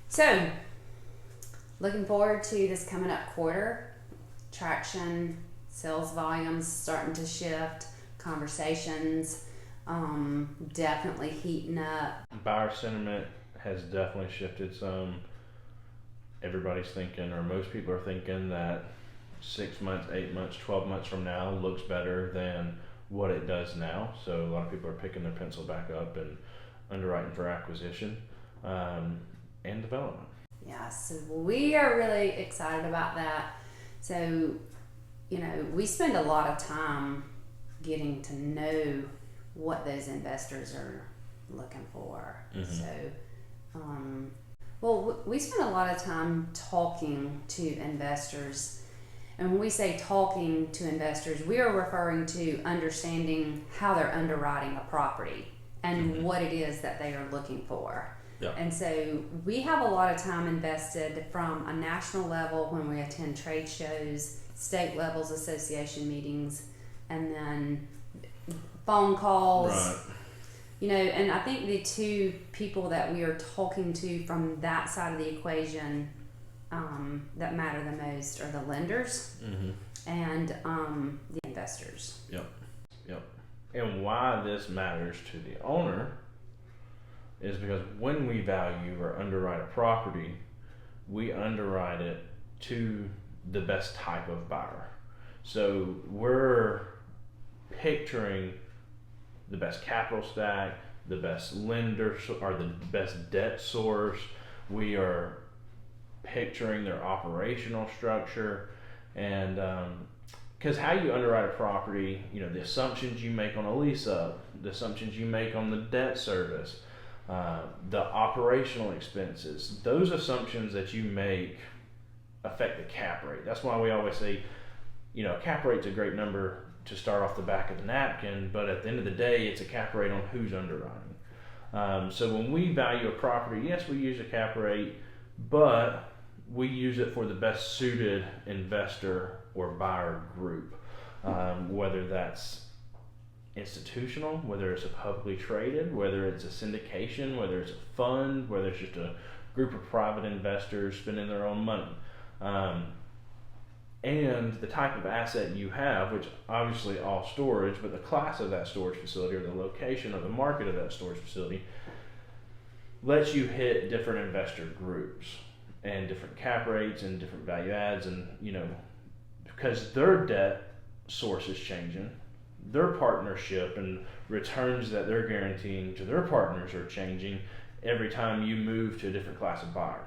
So, looking forward to this coming up quarter. Traction, sales volumes starting to shift, conversations definitely heating up. Buyer sentiment has definitely shifted some. Everybody's thinking, or most people are thinking, that 6 months, 8 months, 12 months from now looks better than what it does now. So a lot of people are picking their pencil back up and underwriting for acquisition and development. Yeah, so we are really excited about that. So, we spend a lot of time getting to know what those investors are looking for. Mm-hmm. So, we spend a lot of time talking to investors. And when we say talking to investors, we are referring to understanding how they're underwriting a property and what it is that they are looking for. Yeah. And so we have a lot of time invested from a national level when we attend trade shows, state levels, association meetings, and then phone calls. Right. And I think the two people that we are talking to from that side of the equation that matter the most are the lenders and the investors. Yep. And why this matters to the owner is because when we value or underwrite a property, we underwrite it to the best type of buyer. So we're picturing the best capital stack, the best lender or the best debt source. We are picturing their operational structure, and because how you underwrite a property, the assumptions you make on a lease up, the assumptions you make on the debt service, the operational expenses, those assumptions that you make affect the cap rate. That's why we always say, cap rate's a great number to start off the back of the napkin, but at the end of the day, it's a cap rate on who's underwriting. So when we value a property, yes, we use a cap rate, but we use it for the best suited investor or buyer group, whether that's institutional, whether it's a publicly traded, whether it's a syndication, whether it's a fund, whether it's just a group of private investors spending their own money. And the type of asset you have, which obviously all storage, but the class of that storage facility or the location or the market of that storage facility lets you hit different investor groups and different cap rates and different value adds, and because their debt source is changing, their partnership and returns that they're guaranteeing to their partners are changing every time you move to a different class of buyer.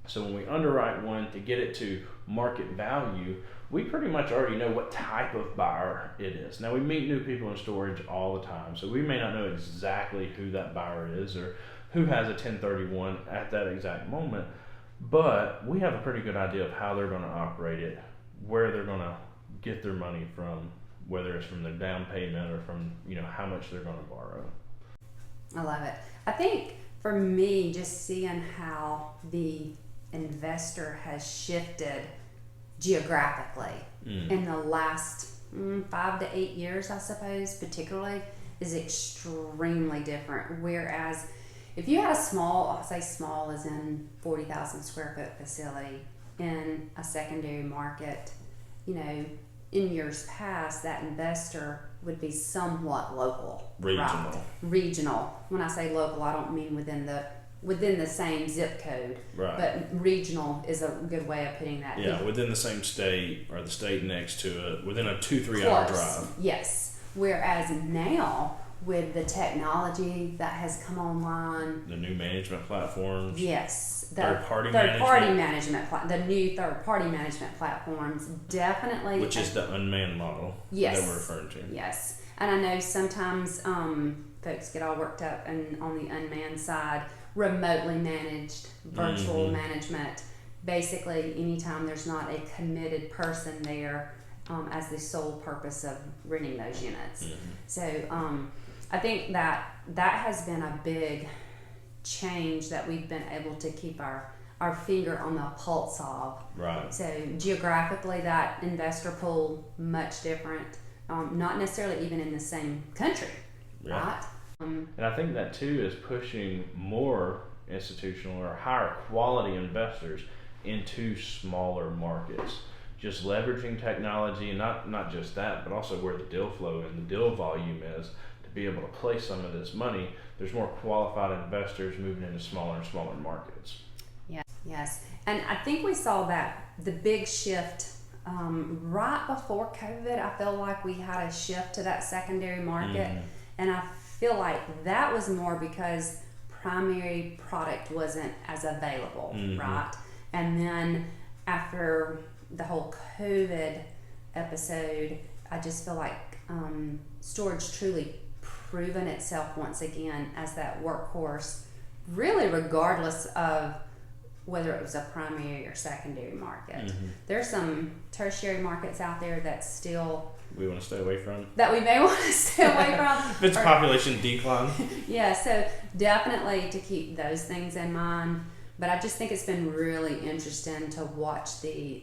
So when we underwrite one to get it to market value, we pretty much already know what type of buyer it is. Now, we meet new people in storage all the time, so we may not know exactly who that buyer is or who has a 1031 at that exact moment, but we have a pretty good idea of how they're going to operate it, where they're going to get their money from, whether it's from their down payment or from how much they're going to borrow. I love it. I think for me, just seeing how the investor has shifted geographically in the last 5 to 8 years, I suppose, particularly, is extremely different. Whereas if you had a small, I'll say small as in 40,000 square foot facility in a secondary market, in years past, that investor would be somewhat local. Regional. Right? Regional. When I say local, I don't mean within the same zip code. Right. But regional is a good way of putting that. Yeah, within the same state or the state next to it, within a 2-3 hour drive. Yes. Whereas now, with the technology that has come online, the new management platforms. Yes. The third-party management. The new third-party management platforms definitely. Which is the unmanned model that we're referring to. Yes. And I know sometimes folks get all worked up and on the unmanned side, remotely managed, virtual management. Basically, anytime there's not a committed person there as the sole purpose of renting those units. So I think that has been a big change that we've been able to keep our finger on the pulse of. Right. So geographically, that investor pool, much different, not necessarily even in the same country, right? And I think that too is pushing more institutional or higher quality investors into smaller markets. Just leveraging technology, and not just that, but also where the deal flow and the deal volume is, to be able to place some of this money. There's more qualified investors moving into smaller and smaller markets. Yes. And I think we saw that the big shift right before COVID. I feel like we had a shift to that secondary market. Mm-hmm. And I feel like that was more because primary product wasn't as available, mm-hmm. right? And then after the whole COVID episode, I just feel like storage truly proven itself once again as that workhorse, really regardless of whether it was a primary or secondary market. Mm-hmm. There's some tertiary markets out there that still we want to stay away from. That we may want to stay away from. If it's population decline. Yeah, so definitely to keep those things in mind. But I just think it's been really interesting to watch the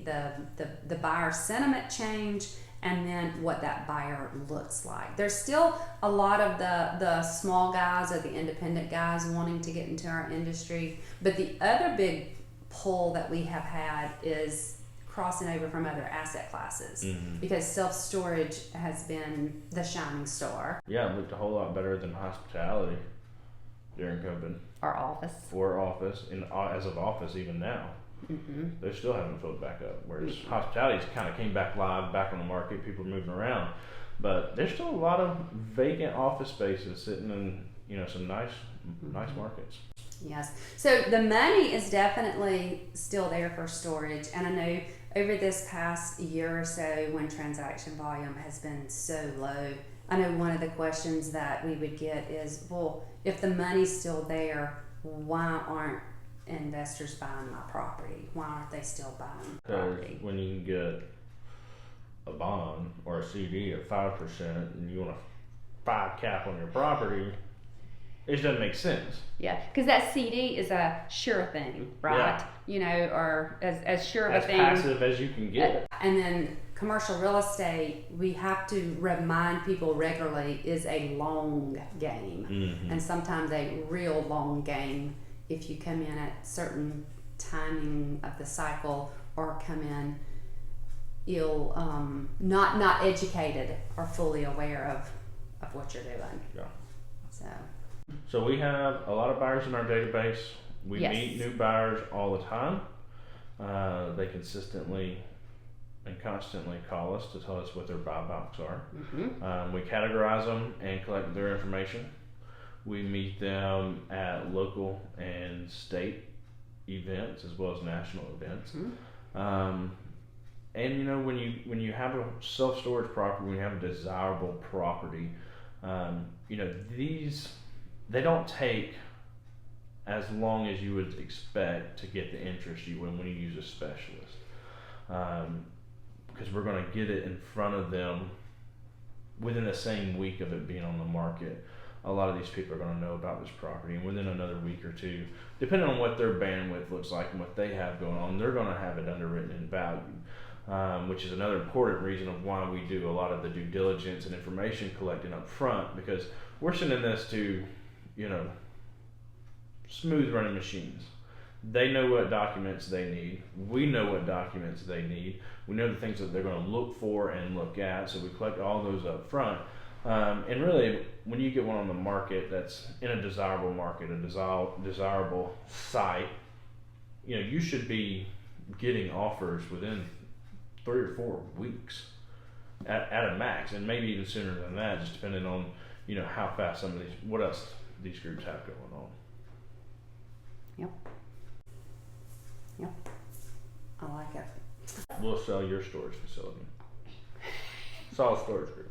buyer sentiment change, and then what that buyer looks like. There's still a lot of the small guys or the independent guys wanting to get into our industry, but the other big pull that we have had is crossing over from other asset classes, mm-hmm. because self-storage has been the shining star. Yeah, it looked a whole lot better than hospitality during COVID. Or office. Or office, and as of office even now. Mm-hmm. They still haven't filled back up. Whereas mm-hmm. hospitality's kind of came back live, back on the market. People are moving around, but there's still a lot of vacant office spaces sitting in some nice markets. Yes. So the money is definitely still there for storage, and I know over this past year or so, when transaction volume has been so low, I know one of the questions that we would get is, well, if the money's still there, why aren't investors buying my property? Why aren't they still buying property? When you can get a bond or a CD at 5% and you want a 5 cap on your property, it doesn't make sense. Yeah, because that CD is a sure thing, right? Yeah. Or as sure of a thing. As passive as you can get. And then commercial real estate, we have to remind people regularly, is a long game. Mm-hmm. And sometimes a real long game if you come in at certain timing of the cycle, or come in not educated or fully aware of what you're doing. Yeah. So we have a lot of buyers in our database. We yes. meet new buyers all the time. They consistently and constantly call us to tell us what their buy box are. Mm-hmm. We categorize them and collect their information. We meet them at local and state events as well as national events. Mm-hmm. And when you have a self-storage property, when you have a desirable property, these, they don't take as long as you would expect to get the interest you would when you use a specialist. Because we're going to get it in front of them within the same week of it being on the market. A lot of these people are going to know about this property, and within another week or two, depending on what their bandwidth looks like and what they have going on, they're going to have it underwritten in value, which is another important reason of why we do a lot of the due diligence and information collecting up front, because we're sending this to, smooth running machines. They know what documents they need. We know what documents they need. We know the things that they're going to look for and look at, so we collect all those up front. And really, when you get one on the market that's in a desirable market, a desirable site, you should be getting offers within 3 or 4 weeks at a max, and maybe even sooner than that, just depending on how fast what else these groups have going on. Yep. I like it. We'll sell your storage facility. Sauls Storage Group.